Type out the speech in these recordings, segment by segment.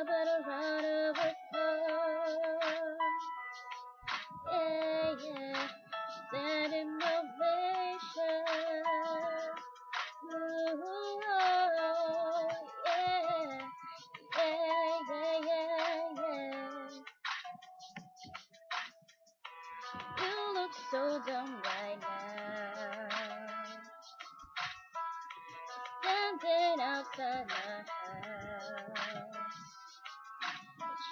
but a round of applause. Yeah, yeah, standing ovation. Ooh, oh, yeah, yeah, yeah, yeah, yeah. You look so dumb right now, standing outside my house,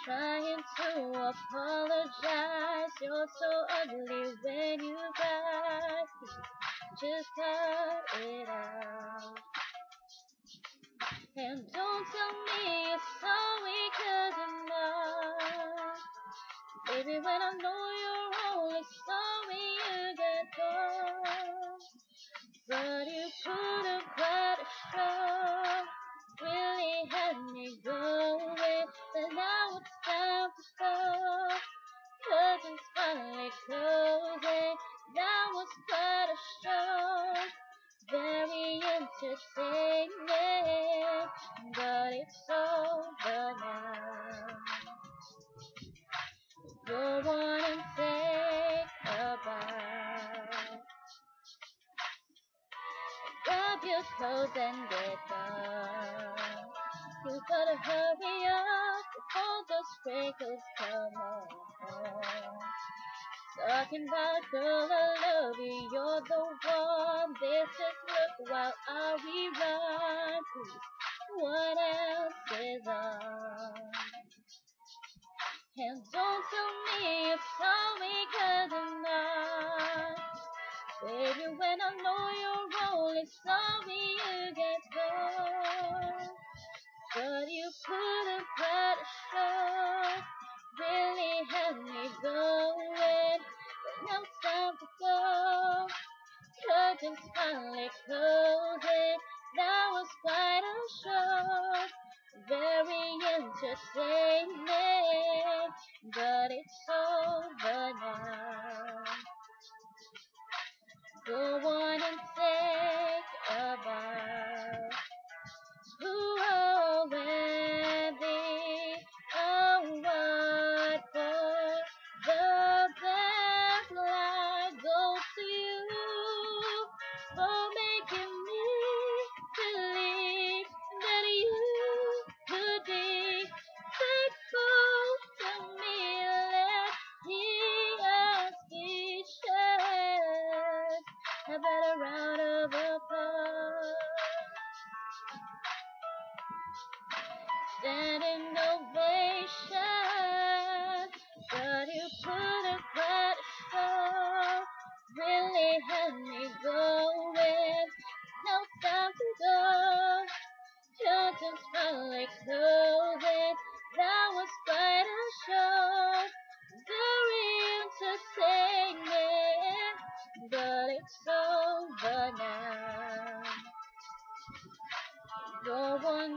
trying to apologize. You're so ugly when you cry. Just cut it out. And don't tell me you're sorry 'cause you're not. Baby, when I know you're only sorry you get caught. But you put up quite a show, really had me going. But now it's time to go. Curtains finally closing. That was quite a show, very entertaining. But it's over now. Go on and take a bow. Grab your clothes and get gone. You gotta hurry up before those sprinkles come on. Talking about girl, I love you, you're the one. This is look while I rerun. Please, what else is on? And don't tell me you're sorry 'cause I'm not. Baby, when I know you're only sorry you get caught. But you put up quite a show, really had me going. But now it's time to go. Curtains finally closing. That was quite a show, very entertaining. But it's over now. Go on and take a bow. Oh, baby, oh, what the best light goes to you for making me believe that you could be faithful to me. Let us speechless. How about a round of applause? Standing ovation, but you put a quite a show, really had me going. Now it's time to go. Curtains finally closing. That was quite a show, very entertaining. But it's over now. Go on.